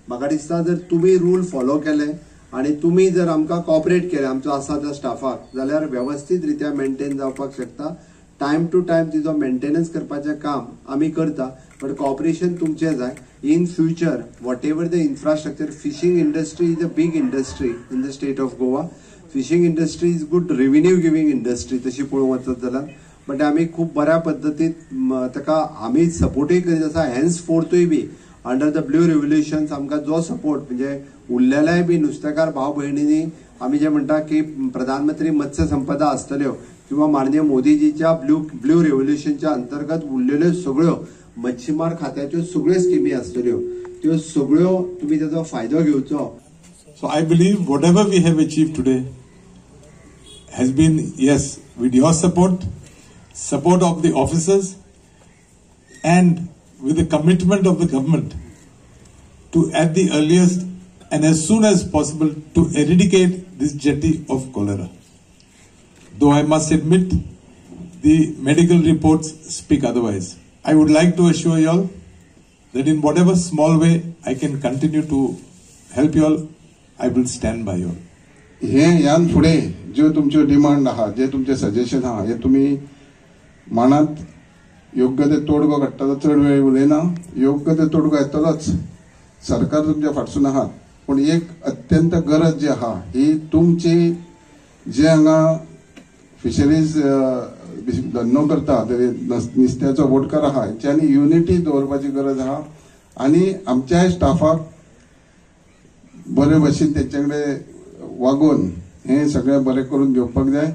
म्हाका दिसता जर तुम्ही रूल फॉलो केले आणि तुम्ही जर आमकां कॉपरेट केले आमचो आसा त्या स्टाफाक जाल्यार व्यवस्थित रित्या मेंटेन जावपाक शकता. टायम टू टायम तिजो मेंटेनन्स करपाचें काम आमी करता, बट कॉपरेशन तुमचें जाय. In future what ever the infrastructure, fishing industry is a big industry in the state of Goa. Fishing industry is good revenue giving industry तशी पळोवंक वचत जाल्यार, बट आमी खूब बऱ्या पद्दतीन ताका आमी सपोर्टूय करीत आसा. हेन्स फोर्थूय be under the blue revolutions आमकां जो सपोर्ट म्हणजे उरलेल्याय बी नुस्तेकार भाव भयणींनी आमी जे म्हणटा की प्रधानमंत्री मत्स्य संपदा आसतल्यो किंवा माननीय मोदीजीच्या ब्ल्यू रेव्होल्युशनच्या अंतर्गत उरलेल्यो सगळ्यो मच्छीमार खात्याच्यो सगळ्यो स्किमी आसतल्यो, त्यो सगळ्यो तुम्ही त्याचा फायदा घेवचो. So I believe whatever we have achieved today has been, yes, with your support of the officers, and with the commitment of the government to at the earliest and as soon as possible to eradicate this jetty of cholera. Though I must admit the medical reports speak otherwise. I would like to assure you all that in whatever small way I can continue to help you all, I will stand by you all. ह्यान फुडें ज्यो तुमच्यो demand आहा, जे तुमचे suggestion आहा, हे तुम्ही मनात योग्य ते तोडगो काडटालो. चड वेळ उलयना, योग्य ते तोडगो येतलोच. सरकार तुमच्या फाटसून आहात, पण एक अत्यंत गरज जी आहा ही तुमची जे हांगा फिशरीज धंदो करता नुस्त्याचो वोटकार आहा हेंच्यांनी युनिटी दवरपाची गरज आहा. आनी आमच्याय स्टाफाक बरे भशेन तेंचे कडेन वागून हे सगळें बरें करून घेवपाक जाय.